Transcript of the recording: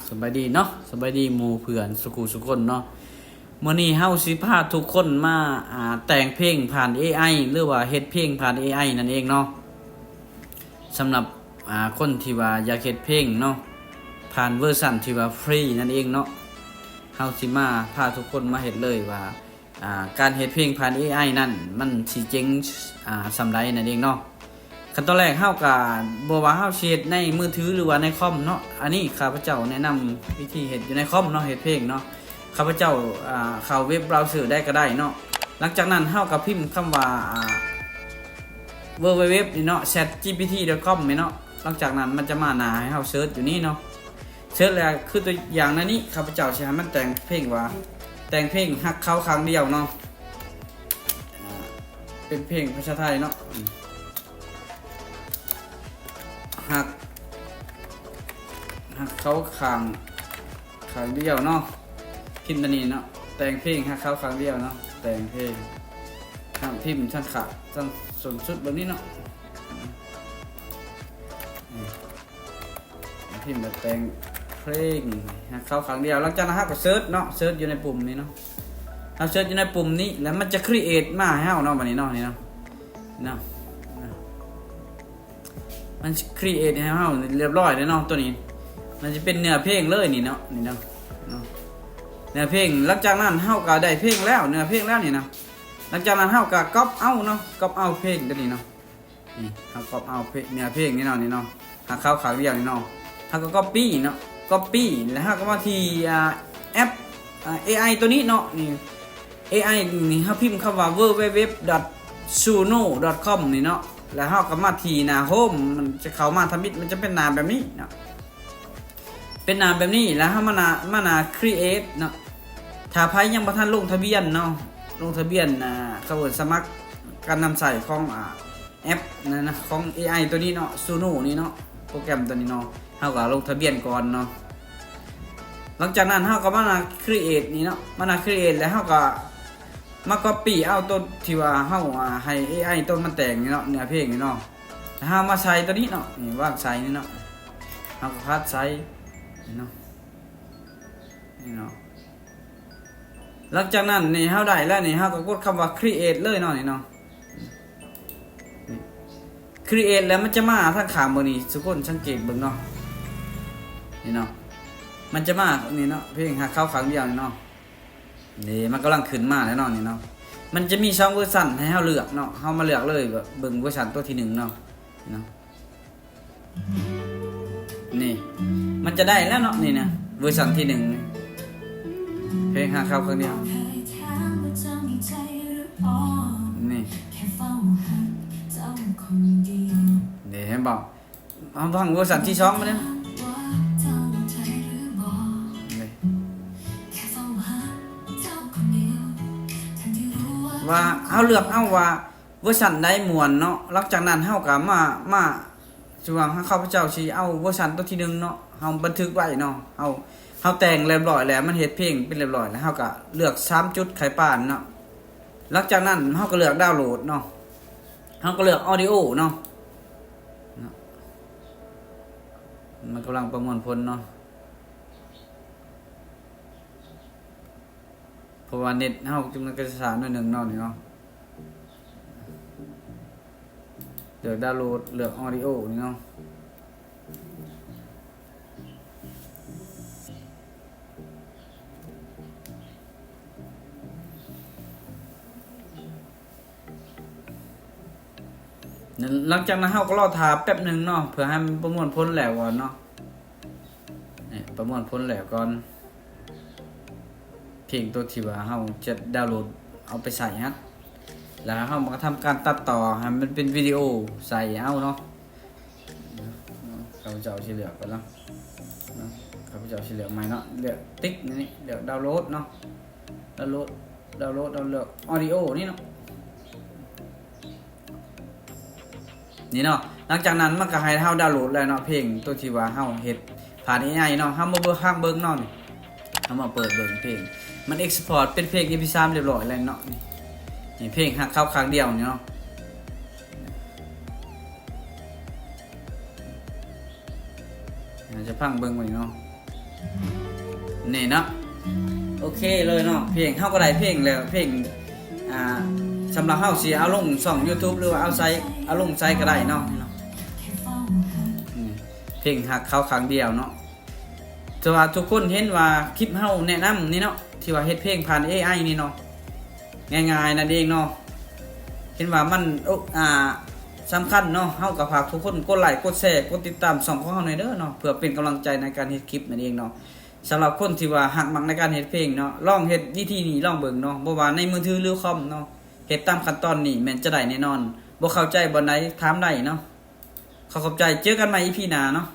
สบายดีเนาะสบายดีหมู่เพื่อนสุคนเนาะมื้อนี้เฮาสิพาทุกคนมาแต่งเพลงผ่าน AI หรือว่าเฮ็ดเพลงผ่าน AI นั่นเองเนาะสำหรับคนที่ว่าอยากเฮ็ดเพลงเนาะผ่านเวอร์ชันที่ว่าฟรีนั่นเองเนาะเฮาสิมาพาทุกคนมาเฮ็ดเลยว่าการเฮ็ดเพลงผ่าน AI นั่นมันสิเจ๋งส่ำใดนั่นเองเนาะขั้นตอนแรกเฮาก็บ่ว่าเฮาสิเฮ็ดในมือถือหรือว่าในคอมเนาะอันนี้ข้าพเจ้าแนะนำวิธีเฮ็ดอยู่ในคอมเนาะเฮ็ดเพลงเนาะข้าพเจ้าเข้าเว็บเบราว์เซอร์ได้ก็ได้เนาะหลังจากนั้นเฮาก็พิมพ์คำว่าwww นี่เนาะ chatgpt.com นี่เนาะหลังจากนั้นมันจะมาหน้าให้เฮาเสิร์ชอยู่นี่เนาะเสิร์ชแล้วคือตัวอย่างนั้นนี้ข้าพเจ้าสิให้มันแต่งเพลงว่าแต่งเพลงฮักเขาครั้งเดียวเนาะเป็นเพลงภาษาไทยเนาะหักเขาครั้งเดียวเนาะพิมพ์ตัวนี้เนาะแต่งเพลงหักเขาครั้งเดียวเนาะแต่งเพลงทำพิมพ์ชั้นขาชั้นส่วนสุดแบบนี้เนาะพิมพ์แบบแต่งเพลงหักเขาครั้งเดียวหลังจากนั้นก็เซิร์ชเนาะเซิร์ชอยู่ในปุ่มนี้เนาะเราเซิร์ชอยู่ในปุ่มนี้แล้วมันจะครีเอทมาให้เราเนาะแบบนี้เนาะนี่เนาะมันครีเอทให้เราเรียบร้อยแล้วเนาะตัวนี้มันจะเป็นเนื้อเพลงเลยนี่เนาะเนื้อเพลงหลังจากนั้นเฮาก็ได้เพลงแล้วเนื้อเพลงแล้วนี่เนาะหลังจากนั้นเฮาก็ก๊อปเอาเนาะก๊อปเอาเพลงตัวนี้เนาะนี่เฮาก๊อปเอาเนื้อเพลงนี่เนาะหาเข้าขาวเดียวนี่เนาะเฮาก็ก๊อปปี้เนาะก๊อปปี้แล้วเฮาก็มาที่แอปAI ตัวนี้เนาะนี่ AI นี่เฮาพิมพ์คำว่า www.suno.com นี่เนาะแล้วเฮาก็มาที่หน้าโฮมมันจะเข้ามาทำมิดมันจะเป็นหน้าแบบนี้เนาะเป็นหน้าแบบนี้แล้วเฮามาหน้า create เนาะถ้าใครยังบ่ทันลงทะเบียนเนาะลงทะเบียนเข้าสมัครการนำใช้ของแอปนะของ AI ตัวนี้เนาะ Suno นี่เนาะโปรแกรมตัวนี้เนาะเฮาก็ลงทะเบียนก่อนเนาะหลังจากนั้นเฮาก็มาหน้า create นี่เนาะมาหน้า create แล้วเฮาก็มา copy เอาตัวที่ว่าเฮาให้ AI ตัวมันแต่งนี่เนาะเนื้อเพลงนี่เนาะเฮามาใส่ตัวนี้เนาะนี่วางใส่นี่เนาะเฮาก็พัดใส่นี่เนาะหลังจากนั้นนี่เฮาได้แล้วนี่เฮาก็กดคำว่า create เลยเนาะนี่เนาะ create แล้วมันจะมาทางข้างบนนี้ทุกคนสังเกตเบิ่งเนาะนี่เนาะมันจะมานี่เนาะเพลงหักเข้าครั้งเดียวนี่เนาะนี่มันกำลังขึ้นมาแล้วเนาะนี่เนาะมันจะมี2เวอร์ชันให้เฮาเลือกเนาะเฮามาเลือกเลยเบิ่งเวอร์ชันตัวที่1เนาะนี่มันจะได้แล้วเนาะนี่นะเวอร์ชันที่1นี่เพลงหักเข้าครั้งเดียวนี่เห็นบ่เอาฟังเวอร์ชันที่2มาเด้อว่าเฮาเลือกเอาว่าเวอร์ชันใดม่วนเนาะหลังจากนั้นเฮาก็มาสิว่าข้าพเจ้าสิเอาเวอร์ชันตัวที่1เนาะเฮาบันทึกไว้เนาะเฮาแต่งเรียบร้อยแล้วมันเฮ็ดเพลงเป็นเรียบร้อยแล้วเฮาก็เลือก3จุดไขปานเนาะหลังจากนั้นเฮาก็เลือกดาวน์โหลดเนาะเฮาก็เลือกออดิโอเนาะมันกำลังประมวลผลเนาะเพราะว่าเน็ตเฮาจึงมันก็ช้าหน่อยนึงเนาะนี่เนาะเลือกดาวน์โหลดเลือกออดิโอนี่เนาะหลังจากนั้นเฮาก็รอท่าแป๊บนึงเนาะเพื่อให้มันประมวลผลแล้วก่อนเนาะนี่ประมวลผลแล้วก่อนเพลงตัวที่ว่าเฮาจะดาวน์โหลดเอาไปใส่ฮะแล้วเฮาก็ทำการตัดต่อให้มันเป็นวิดีโอใส่เอาเนาะข้าพเจ้าสิเลือกก่อนเนาะข้าพเจ้าสิเลือกใหม่เนาะเลือกติ๊กนี่เลือกดาวน์โหลดเนาะดาวน์โหลดออดิโอนี่เนาะนี่เนาะหลังจากนั้นมันก็ให้เฮาดาวน์โหลดแล้วเนาะเพลงตัวที่ว่าเฮาเฮ็ดผ่าน AI เนาะเฮามาเบิ่งข้างเบิ่งเนาะนี่เฮามาเปิดเบิ่งเพลงมัน export เป็นเพลง MP3 เรียบร้อยแล้วเนาะนี่เพลงหักเข้าครั้งเดียวนี่เนาะจะพังเบิ่งไว้เนาะ นี่เนาะโอเคเลยเนาะเพลงเฮาก็ได้เพลงแล้วเพลงอ่าสำหรับเฮาสิเอาลงช่อง YouTube หรือว่าเอาลงไซต์ก็ได้เนาะเพลงหักเขาครั้งเดียวเนาะแต่ว่าทุกคนเห็นว่าคลิปเฮาแนะนำนี่เนาะที่ว่าเฮ็ดเพลงผ่าน AI นี่เนาะง่ายๆนั่นเองเนาะเห็นว่ามันสำคัญเนาะเฮาก็ฝากทุกคนกดไลค์กดแชร์กดติดตามช่องของเฮาหน่อยเด้อเนาะเพื่อเป็นกำลังใจในการเฮ็ดคลิปนั่นเองเนาะสำหรับคนที่ว่าหักมักในการเฮ็ดเพลงเนาะลองเฮ็ดวิธีนี้ลองเบิ่งเนาะบ่ว่าในมือถือหรือคอมเนาะเฮ็ดตามขั้นตอนนี้แม่นจะได้แน่นอนบ่เข้าใจบ่ไหนถามได้เนาะเข้าใจเจอกันใหม่ EP หน้าเนาะ